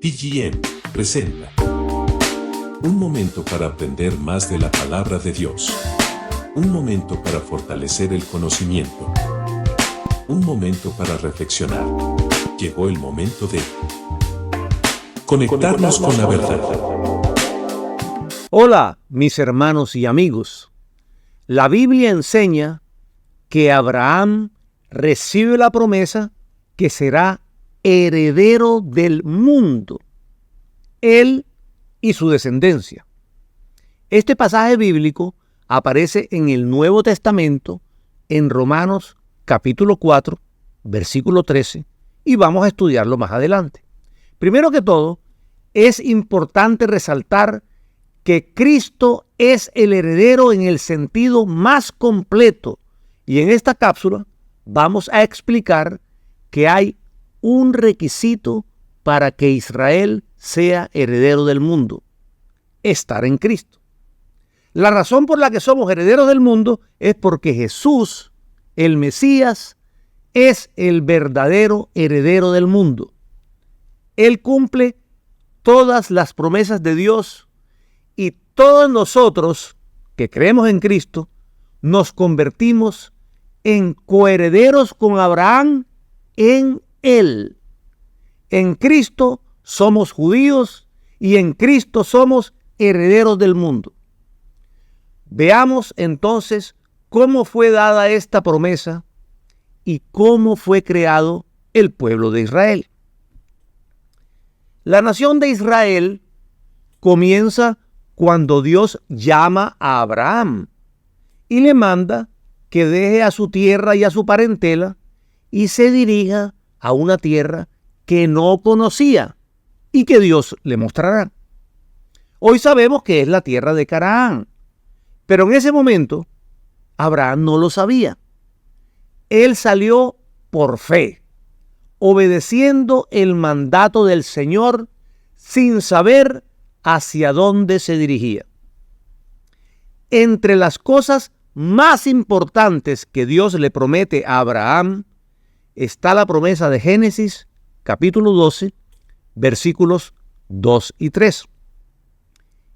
TGM presenta un momento para aprender más de la palabra de Dios. Un momento para fortalecer el conocimiento. Un momento para reflexionar. Llegó el momento de conectarnos con la verdad. Hola, mis hermanos y amigos. La Biblia enseña que Abraham recibe la promesa que será heredero del mundo, él y su descendencia. Este pasaje bíblico aparece en el Nuevo Testamento en Romanos capítulo 4, versículo 13, y vamos a estudiarlo más adelante. Primero que todo, es importante resaltar que Cristo es el heredero en el sentido más completo, y en esta cápsula vamos a explicar que hay un requisito para que Israel sea heredero del mundo: estar en Cristo. La razón por la que somos herederos del mundo es porque Jesús, el Mesías, es el verdadero heredero del mundo. Él cumple todas las promesas de Dios y todos nosotros que creemos en Cristo nos convertimos en coherederos con Abraham en Él. En Cristo somos judíos y en Cristo somos herederos del mundo. Veamos entonces cómo fue dada esta promesa y cómo fue creado el pueblo de Israel. La nación de Israel comienza cuando Dios llama a Abraham y le manda que deje a su tierra y a su parentela y se dirija a una tierra que no conocía y que Dios le mostrará. Hoy sabemos que es la tierra de Canaán, pero en ese momento Abraham no lo sabía. Él salió por fe, obedeciendo el mandato del Señor sin saber hacia dónde se dirigía. Entre las cosas más importantes que Dios le promete a Abraham está la promesa de Génesis capítulo 12, versículos 2 y 3.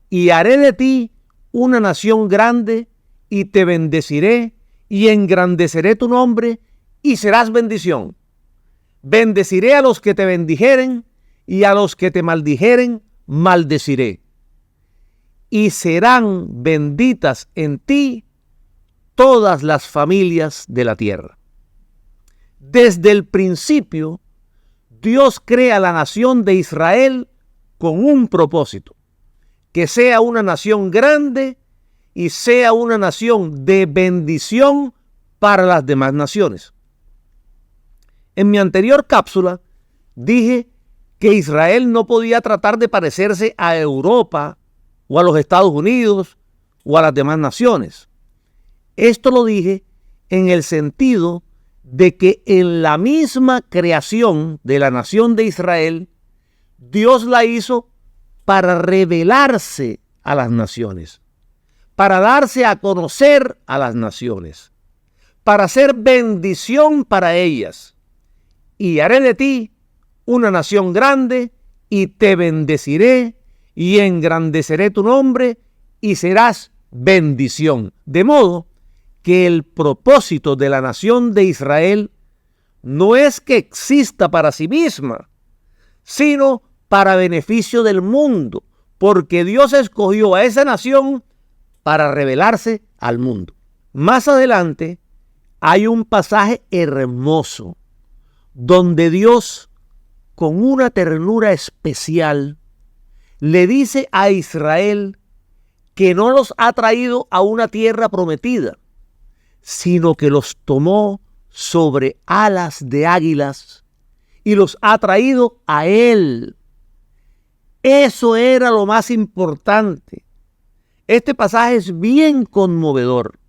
Y haré de ti una nación grande, y te bendeciré, y engrandeceré tu nombre, y serás bendición. Bendeciré a los que te bendijeren, y a los que te maldijeren, maldeciré. Y serán benditas en ti todas las familias de la tierra. Desde el principio, Dios crea la nación de Israel con un propósito: que sea una nación grande y sea una nación de bendición para las demás naciones. En mi anterior cápsula dije que Israel no podía tratar de parecerse a Europa o a los Estados Unidos o a las demás naciones. Esto lo dije en el sentido de que en la misma creación de la nación de Israel, Dios la hizo para revelarse a las naciones, para darse a conocer a las naciones, para ser bendición para ellas. Y haré de ti una nación grande, y te bendeciré, y engrandeceré tu nombre, y serás bendición. De modo que el propósito de la nación de Israel no es que exista para sí misma, sino para beneficio del mundo, porque Dios escogió a esa nación para revelarse al mundo. Más adelante hay un pasaje hermoso donde Dios, con una ternura especial, le dice a Israel que no los ha traído a una tierra prometida, sino que los tomó sobre alas de águilas y los ha traído a Él. Eso era lo más importante. Este pasaje es bien conmovedor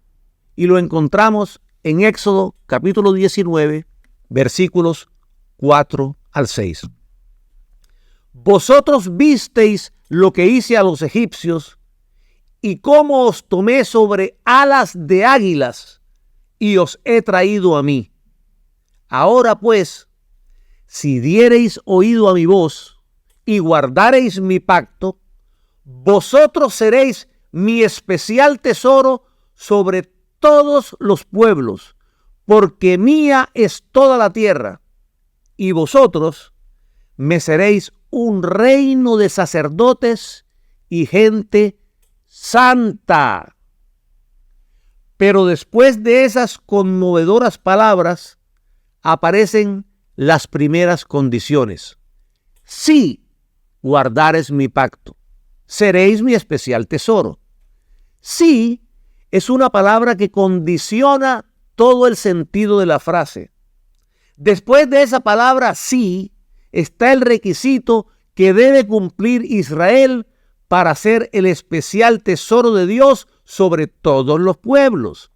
y lo encontramos en Éxodo capítulo 19, versículos 4 al 6. Vosotros visteis lo que hice a los egipcios y cómo os tomé sobre alas de águilas y os he traído a mí. Ahora pues, si diereis oído a mi voz y guardareis mi pacto, vosotros seréis mi especial tesoro sobre todos los pueblos, porque mía es toda la tierra, y vosotros me seréis un reino de sacerdotes y gente santa. Pero después de esas conmovedoras palabras aparecen las primeras condiciones. Si guardares mi pacto, seréis mi especial tesoro. Sí es una palabra que condiciona todo el sentido de la frase. Después de esa palabra sí está el requisito que debe cumplir Israel para ser el especial tesoro de Dios sobre todos los pueblos.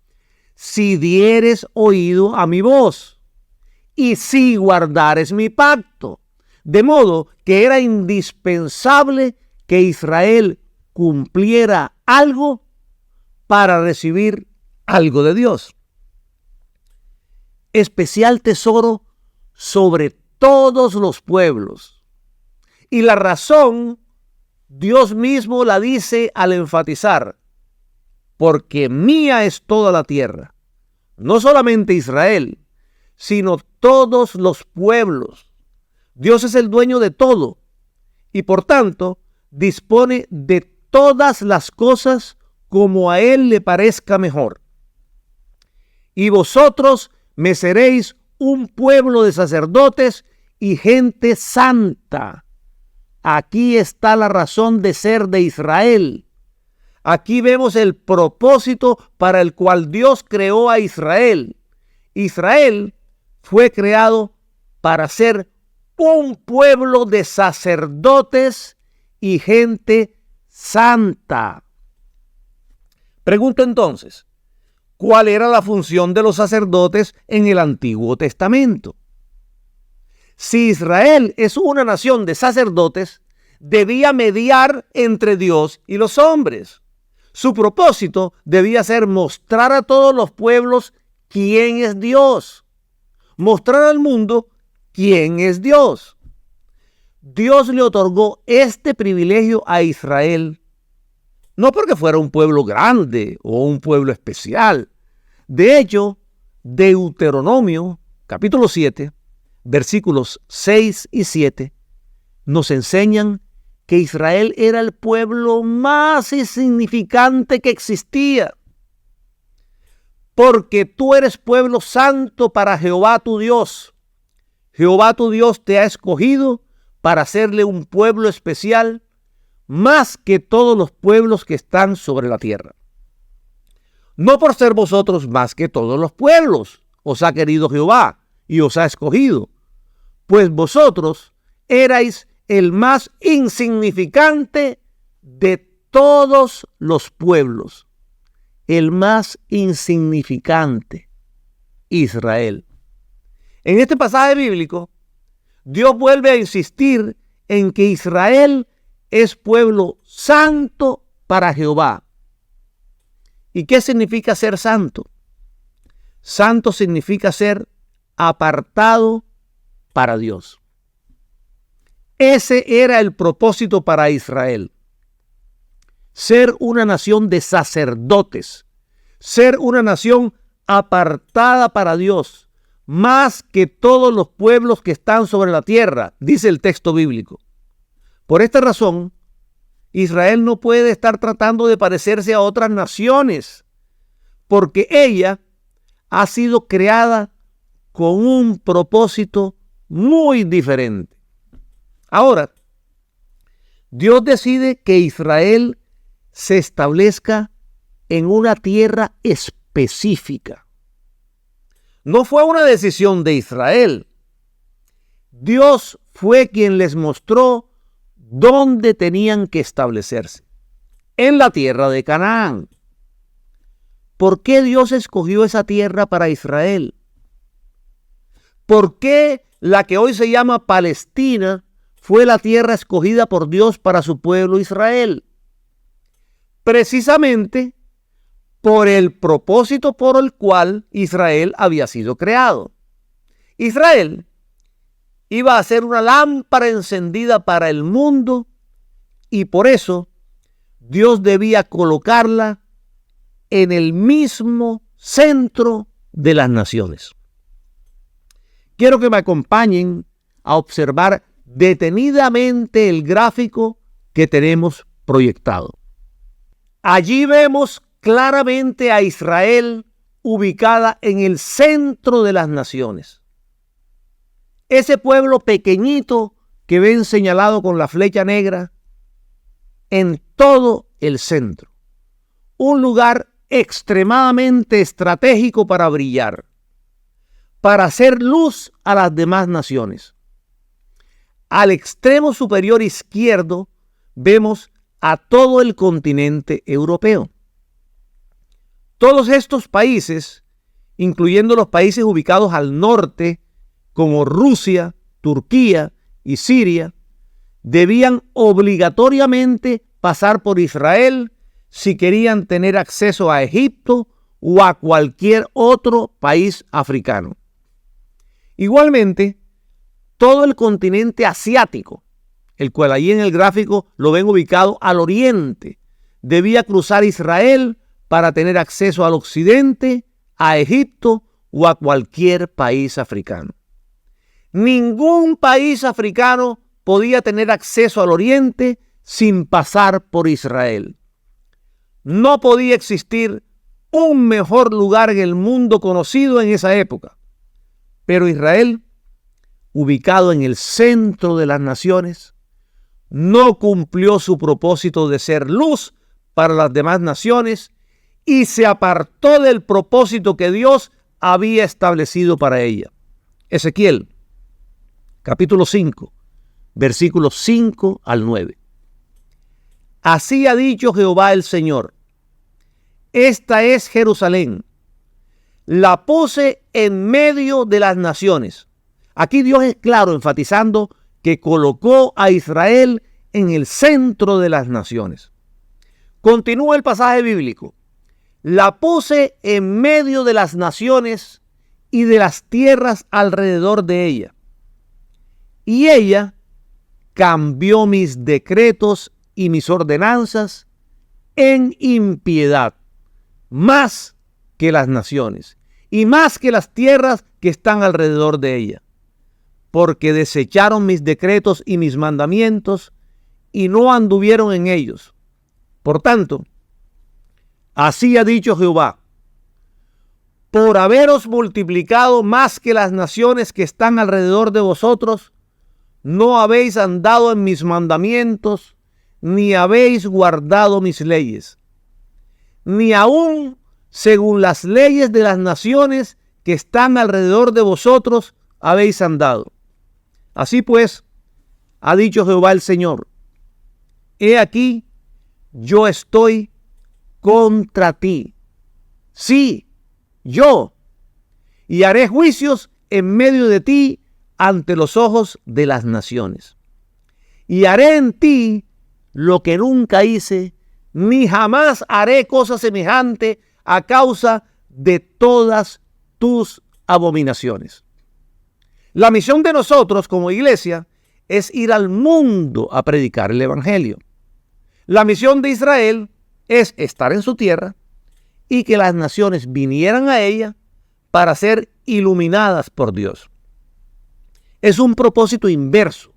Si dieres oído a mi voz y si guardares mi pacto. De modo que era indispensable que Israel cumpliera algo para recibir algo de Dios. Especial tesoro sobre todos los pueblos. Y la razón, Dios mismo la dice al enfatizar, porque mía es toda la tierra. No solamente Israel, sino todos los pueblos. Dios es el dueño de todo y por tanto dispone de todas las cosas como a Él le parezca mejor. Y vosotros me seréis un pueblo de sacerdotes y gente santa. Aquí está la razón de ser de Israel. Aquí vemos el propósito para el cual Dios creó a Israel. Israel fue creado para ser un pueblo de sacerdotes y gente santa. Pregunto entonces, ¿cuál era la función de los sacerdotes en el Antiguo Testamento? Si Israel es una nación de sacerdotes, debía mediar entre Dios y los hombres. Su propósito debía ser mostrar a todos los pueblos quién es Dios. Mostrar al mundo quién es Dios. Dios le otorgó este privilegio a Israel, no porque fuera un pueblo grande o un pueblo especial. De hecho, Deuteronomio, capítulo 7, versículos 6 y 7, nos enseñan que Israel era el pueblo más insignificante que existía. Porque tú eres pueblo santo para Jehová tu Dios. Jehová tu Dios te ha escogido para hacerle un pueblo especial, más que todos los pueblos que están sobre la tierra. No por ser vosotros más que todos los pueblos, os ha querido Jehová y os ha escogido, pues vosotros erais el más insignificante de todos los pueblos. El más insignificante, Israel. En este pasaje bíblico, Dios vuelve a insistir en que Israel es pueblo santo para Jehová. ¿Y qué significa ser santo? Santo significa ser apartado para Dios. Ese era el propósito para Israel. Ser una nación de sacerdotes, ser una nación apartada para Dios, más que todos los pueblos que están sobre la tierra, dice el texto bíblico. Por esta razón, Israel no puede estar tratando de parecerse a otras naciones, porque ella ha sido creada con un propósito muy diferente. Ahora, Dios decide que Israel se establezca en una tierra específica. No fue una decisión de Israel. Dios fue quien les mostró dónde tenían que establecerse. En la tierra de Canaán. ¿Por qué Dios escogió esa tierra para Israel? ¿Por qué la que hoy se llama Palestina fue la tierra escogida por Dios para su pueblo Israel? Precisamente por el propósito por el cual Israel había sido creado. Israel iba a ser una lámpara encendida para el mundo, y por eso Dios debía colocarla en el mismo centro de las naciones. Quiero que me acompañen a observar detenidamente el gráfico que tenemos proyectado. Allí vemos claramente a Israel ubicada en el centro de las naciones. Ese pueblo pequeñito que ven señalado con la flecha negra en todo el centro. Un lugar extremadamente estratégico para brillar, para hacer luz a las demás naciones. Al extremo superior izquierdo vemos a todo el continente europeo. Todos estos países, incluyendo los países ubicados al norte, como Rusia, Turquía y Siria, debían obligatoriamente pasar por Israel si querían tener acceso a Egipto o a cualquier otro país africano. Igualmente, todo el continente asiático, el cual allí en el gráfico lo ven ubicado al oriente, debía cruzar Israel para tener acceso al occidente, a Egipto o a cualquier país africano. Ningún país africano podía tener acceso al oriente sin pasar por Israel. No podía existir un mejor lugar en el mundo conocido en esa época. Pero Israel, ubicado en el centro de las naciones, no cumplió su propósito de ser luz para las demás naciones y se apartó del propósito que Dios había establecido para ella. Ezequiel, capítulo 5, versículos 5 al 9. Así ha dicho Jehová el Señor: esta es Jerusalén, la puse en medio de las naciones. Aquí Dios es claro, enfatizando que colocó a Israel en el centro de las naciones. Continúa el pasaje bíblico. La puse en medio de las naciones y de las tierras alrededor de ella. Y ella cambió mis decretos y mis ordenanzas en impiedad, más que las naciones y más que las tierras que están alrededor de ella, porque desecharon mis decretos y mis mandamientos y no anduvieron en ellos. Por tanto, así ha dicho Jehová: por haberos multiplicado más que las naciones que están alrededor de vosotros, no habéis andado en mis mandamientos, ni habéis guardado mis leyes, ni aún según las leyes de las naciones que están alrededor de vosotros habéis andado. Así pues, ha dicho Jehová el Señor: he aquí, yo estoy contra ti. Sí, yo. Y haré juicios en medio de ti ante los ojos de las naciones. Y haré en ti lo que nunca hice, ni jamás haré cosa semejante a causa de todas tus abominaciones. La misión de nosotros como iglesia es ir al mundo a predicar el evangelio. La misión de Israel es estar en su tierra y que las naciones vinieran a ella para ser iluminadas por Dios. Es un propósito inverso,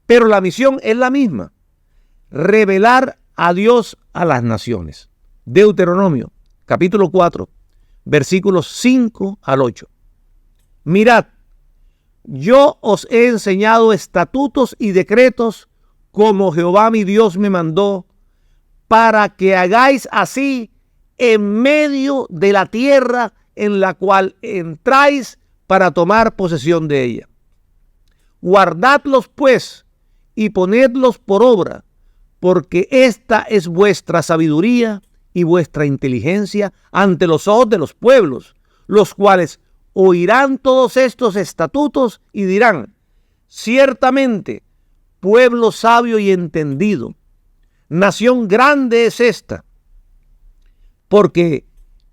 pero la misión es la misma: revelar a Dios a las naciones. Deuteronomio, capítulo 4, versículos 5 al 8. Mirad, yo os he enseñado estatutos y decretos como Jehová mi Dios me mandó, para que hagáis así en medio de la tierra en la cual entráis para tomar posesión de ella. Guardadlos pues y ponedlos por obra, porque esta es vuestra sabiduría y vuestra inteligencia ante los ojos de los pueblos, los cuales oirán todos estos estatutos y dirán: ciertamente, pueblo sabio y entendido, nación grande es esta. Porque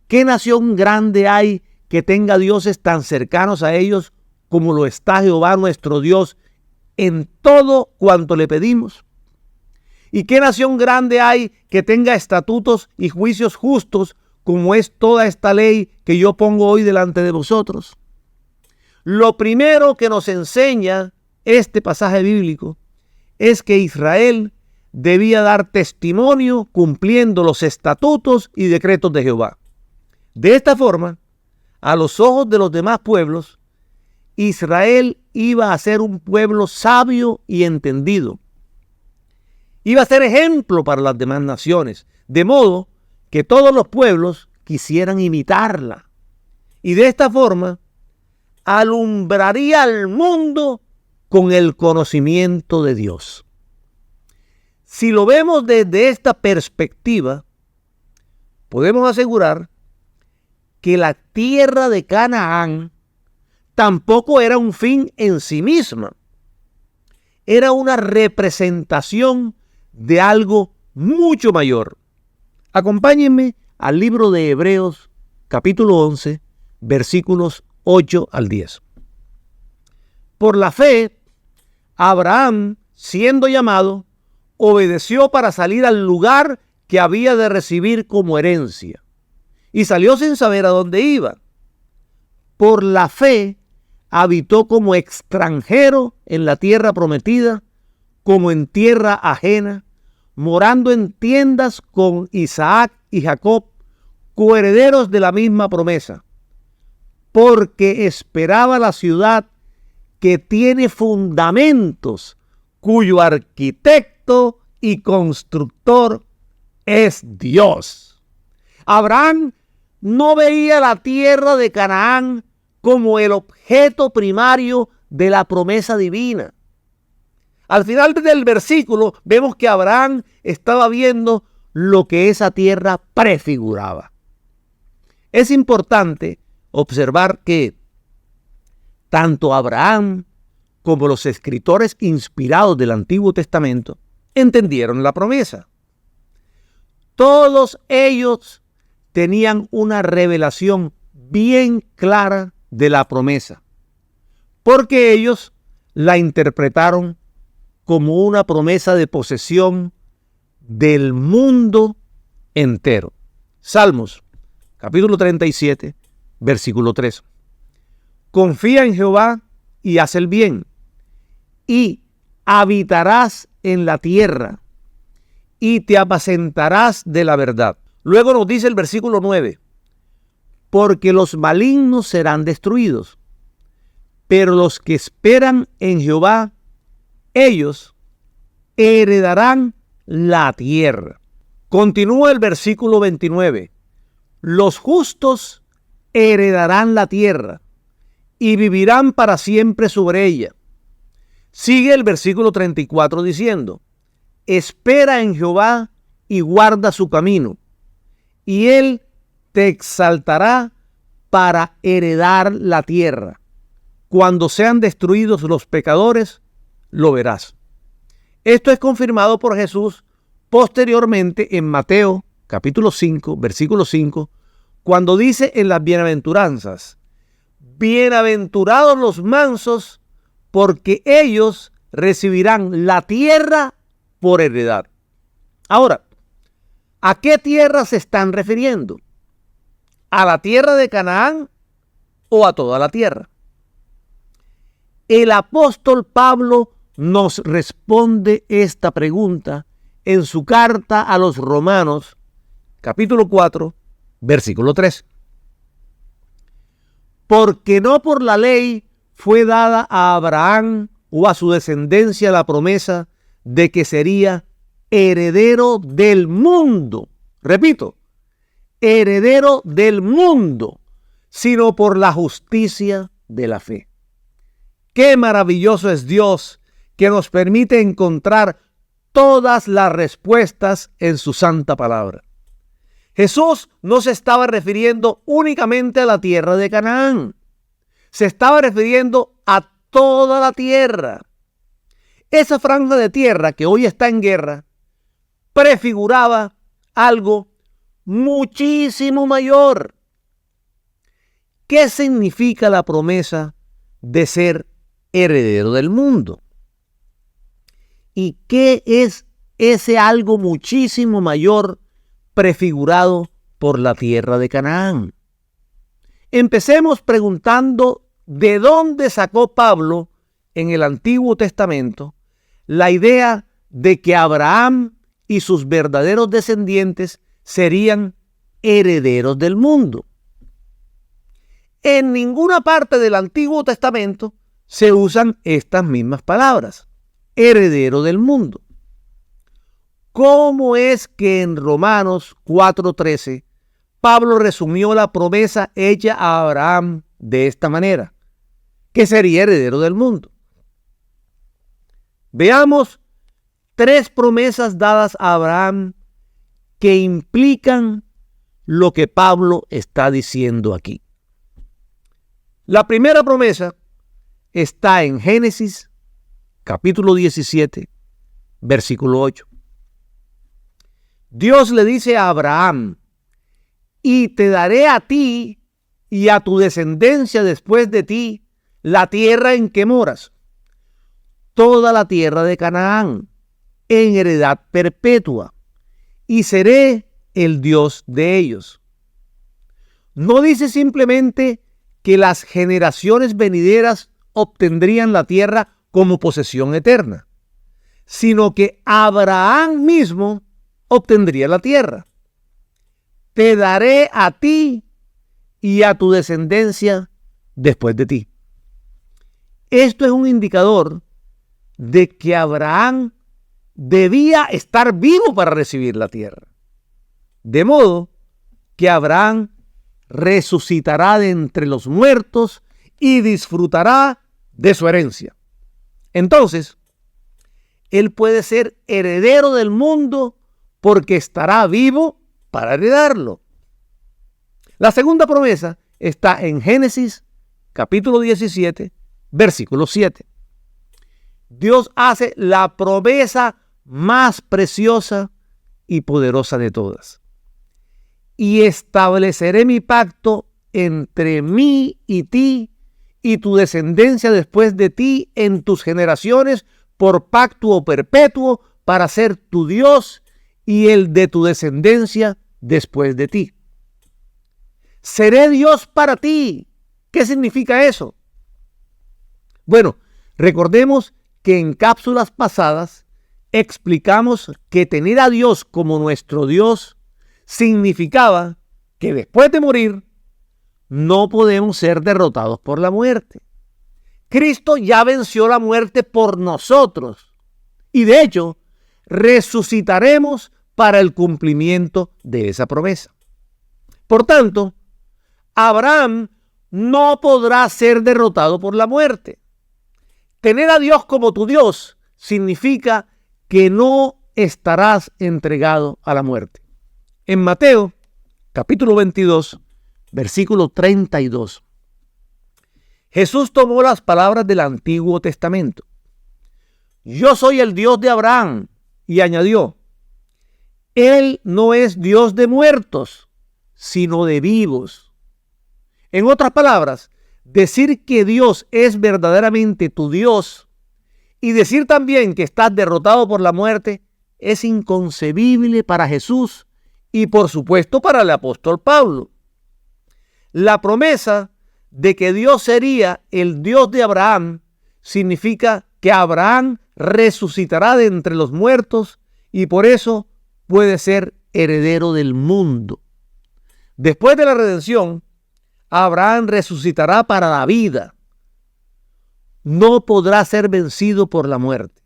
¿qué nación grande hay que tenga dioses tan cercanos a ellos como lo está Jehová nuestro Dios en todo cuanto le pedimos? ¿Y qué nación grande hay que tenga estatutos y juicios justos como es toda esta ley que yo pongo hoy delante de vosotros? Lo primero que nos enseña este pasaje bíblico es que Israel debía dar testimonio cumpliendo los estatutos y decretos de Jehová. De esta forma, a los ojos de los demás pueblos, Israel iba a ser un pueblo sabio y entendido. Iba a ser ejemplo para las demás naciones, de modo que todos los pueblos quisieran imitarla. Y de esta forma, alumbraría al mundo con el conocimiento de Dios. Si lo vemos desde esta perspectiva, podemos asegurar que la tierra de Canaán tampoco era un fin en sí misma. Era una representación de algo mucho mayor. Acompáñenme al libro de Hebreos, capítulo 11, versículos 8 al 10. Por la fe, Abraham, siendo llamado, obedeció para salir al lugar que había de recibir como herencia, y salió sin saber a dónde iba. Por la fe, habitó como extranjero en la tierra prometida, como en tierra ajena, morando en tiendas con Isaac y Jacob, coherederos de la misma promesa, porque esperaba la ciudad que tiene fundamentos, cuyo arquitecto y constructor es Dios. Abraham no veía la tierra de Canaán como el objeto primario de la promesa divina. Al final del versículo vemos que Abraham estaba viendo lo que esa tierra prefiguraba. Es importante observar que tanto Abraham como los escritores inspirados del Antiguo Testamento entendieron la promesa. Todos ellos tenían una revelación bien clara de la promesa, porque ellos la interpretaron como una promesa de posesión del mundo entero. Salmos, capítulo 37, versículo 3. Confía en Jehová y haz el bien, y habitarás en la tierra, y te apacentarás de la verdad. Luego nos dice el versículo 9, porque los malignos serán destruidos, pero los que esperan en Jehová, ellos heredarán la tierra. Continúa el versículo 29. Los justos heredarán la tierra y vivirán para siempre sobre ella. Sigue el versículo 34 diciendo, espera en Jehová y guarda su camino, y él te exaltará para heredar la tierra. Cuando sean destruidos los pecadores, lo verás. Esto es confirmado por Jesús posteriormente en Mateo capítulo 5, versículo 5, cuando dice en las bienaventuranzas, bienaventurados los mansos, porque ellos recibirán la tierra por heredad. Ahora, ¿a qué tierra se están refiriendo? ¿A la tierra de Canaán o a toda la tierra? El apóstol Pablo nos responde esta pregunta en su carta a los Romanos, capítulo 4, versículo 3. Porque no por la ley fue dada a Abraham o a su descendencia la promesa de que sería heredero del mundo. Repito, heredero del mundo, sino por la justicia de la fe. Qué maravilloso es Dios, que nos permite encontrar todas las respuestas en su santa palabra. Jesús no se estaba refiriendo únicamente a la tierra de Canaán. Se estaba refiriendo a toda la tierra. Esa franja de tierra que hoy está en guerra prefiguraba algo muchísimo mayor. ¿Qué significa la promesa de ser heredero del mundo. ¿Y qué es ese algo muchísimo mayor prefigurado por la tierra de Canaán? Empecemos preguntando de dónde sacó Pablo en el Antiguo Testamento la idea de que Abraham y sus verdaderos descendientes serían herederos del mundo. En ninguna parte del Antiguo Testamento se usan estas mismas palabras, heredero del mundo. ¿Cómo es que en Romanos 4:13 Pablo resumió la promesa hecha a Abraham de esta manera, que sería heredero del mundo? Veamos 3 promesas dadas a Abraham que implican lo que Pablo está diciendo aquí. La primera promesa está en Génesis capítulo 17, versículo 8. Dios le dice a Abraham: y te daré a ti y a tu descendencia después de ti la tierra en que moras, toda la tierra de Canaán, en heredad perpetua, y seré el Dios de ellos. No dice simplemente que las generaciones venideras obtendrían la tierra como posesión eterna, sino que Abraham mismo obtendría la tierra. Te daré a ti y a tu descendencia después de ti. Esto es un indicador de que Abraham debía estar vivo para recibir la tierra. De modo que Abraham resucitará de entre los muertos y disfrutará de su herencia. Entonces, él puede ser heredero del mundo porque estará vivo para heredarlo. La segunda promesa está en Génesis capítulo 17, versículo 7. Dios hace la promesa más preciosa y poderosa de todas. Y estableceré mi pacto entre mí y ti y tu descendencia después de ti en tus generaciones por pacto perpetuo para ser tu Dios y el de tu descendencia después de ti. Seré Dios para ti. ¿Qué significa eso? Bueno, recordemos que en cápsulas pasadas explicamos que tener a Dios como nuestro Dios significaba que después de morir no podemos ser derrotados por la muerte. Cristo ya venció la muerte por nosotros y de hecho resucitaremos para el cumplimiento de esa promesa. Por tanto, Abraham no podrá ser derrotado por la muerte. Tener a Dios como tu Dios significa que no estarás entregado a la muerte. En Mateo, capítulo 22, versículo 32, Jesús tomó las palabras del Antiguo Testamento. Yo soy el Dios de Abraham, y añadió, Él no es Dios de muertos, sino de vivos. En otras palabras, decir que Dios es verdaderamente tu Dios y decir también que estás derrotado por la muerte es inconcebible para Jesús y por supuesto para el apóstol Pablo. La promesa de que Dios sería el Dios de Abraham significa que Abraham resucitará de entre los muertos y por eso puede ser heredero del mundo. Después de la redención, Abraham resucitará para la vida. No podrá ser vencido por la muerte.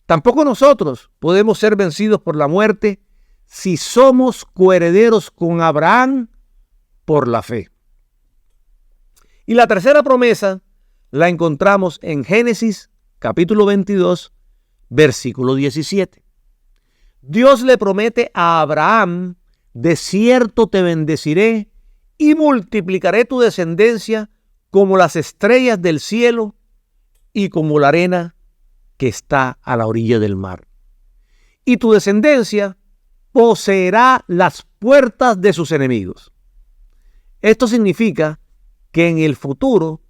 Tampoco nosotros podemos ser vencidos por la muerte si somos coherederos con Abraham por la fe. Y la tercera promesa la encontramos en Génesis capítulo 22, versículo 17. Dios le promete a Abraham: de cierto te bendeciré y multiplicaré tu descendencia como las estrellas del cielo y como la arena que está a la orilla del mar. Y tu descendencia poseerá las puertas de sus enemigos. Esto significa que en el futuro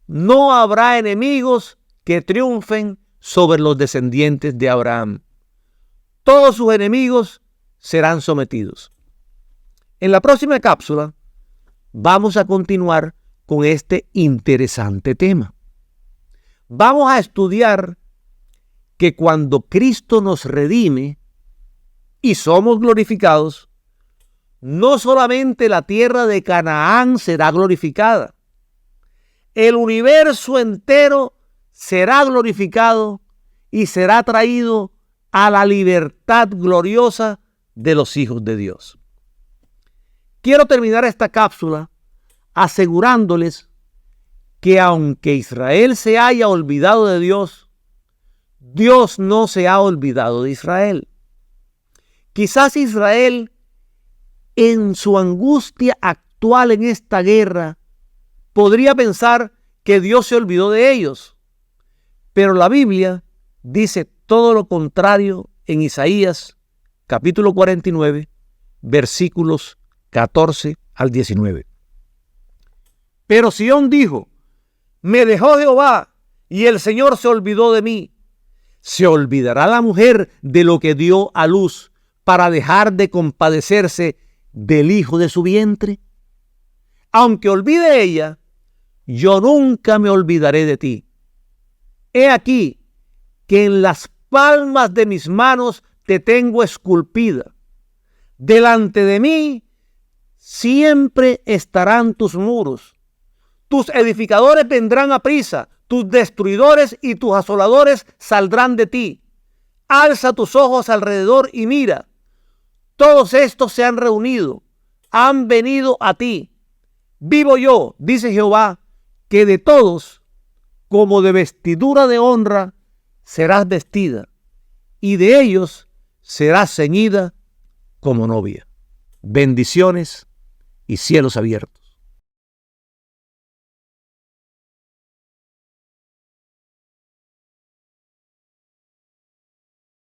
no habrá enemigos que triunfen sobre los descendientes de Abraham. Todos sus enemigos serán sometidos. En la próxima cápsula vamos a continuar con este interesante tema. Vamos a estudiar que cuando Cristo nos redime y somos glorificados, no solamente la tierra de Canaán será glorificada, el universo entero será glorificado y será traído a la libertad gloriosa de los hijos de Dios. Quiero terminar esta cápsula asegurándoles que aunque Israel se haya olvidado de Dios, Dios no se ha olvidado de Israel. Quizás Israel, en su angustia actual en esta guerra, podría pensar que Dios se olvidó de ellos. Pero la Biblia dice todo lo contrario en Isaías, capítulo 49, versículos 14 al 19. Pero Sión dijo: me dejó Jehová y el Señor se olvidó de mí. ¿Se olvidará la mujer de lo que dio a luz para dejar de compadecerse del hijo de su vientre? Aunque olvide ella, yo nunca me olvidaré de ti. He aquí que en las palmas de mis manos te tengo esculpida. Delante de mí siempre estarán tus muros. Tus edificadores vendrán a prisa, tus destruidores y tus asoladores saldrán de ti. Alza tus ojos alrededor y mira. Todos estos se han reunido, han venido a ti. Vivo yo, dice Jehová, que de todos, como de vestidura de honra, serás vestida, y de ellos serás ceñida como novia. Bendiciones y cielos abiertos.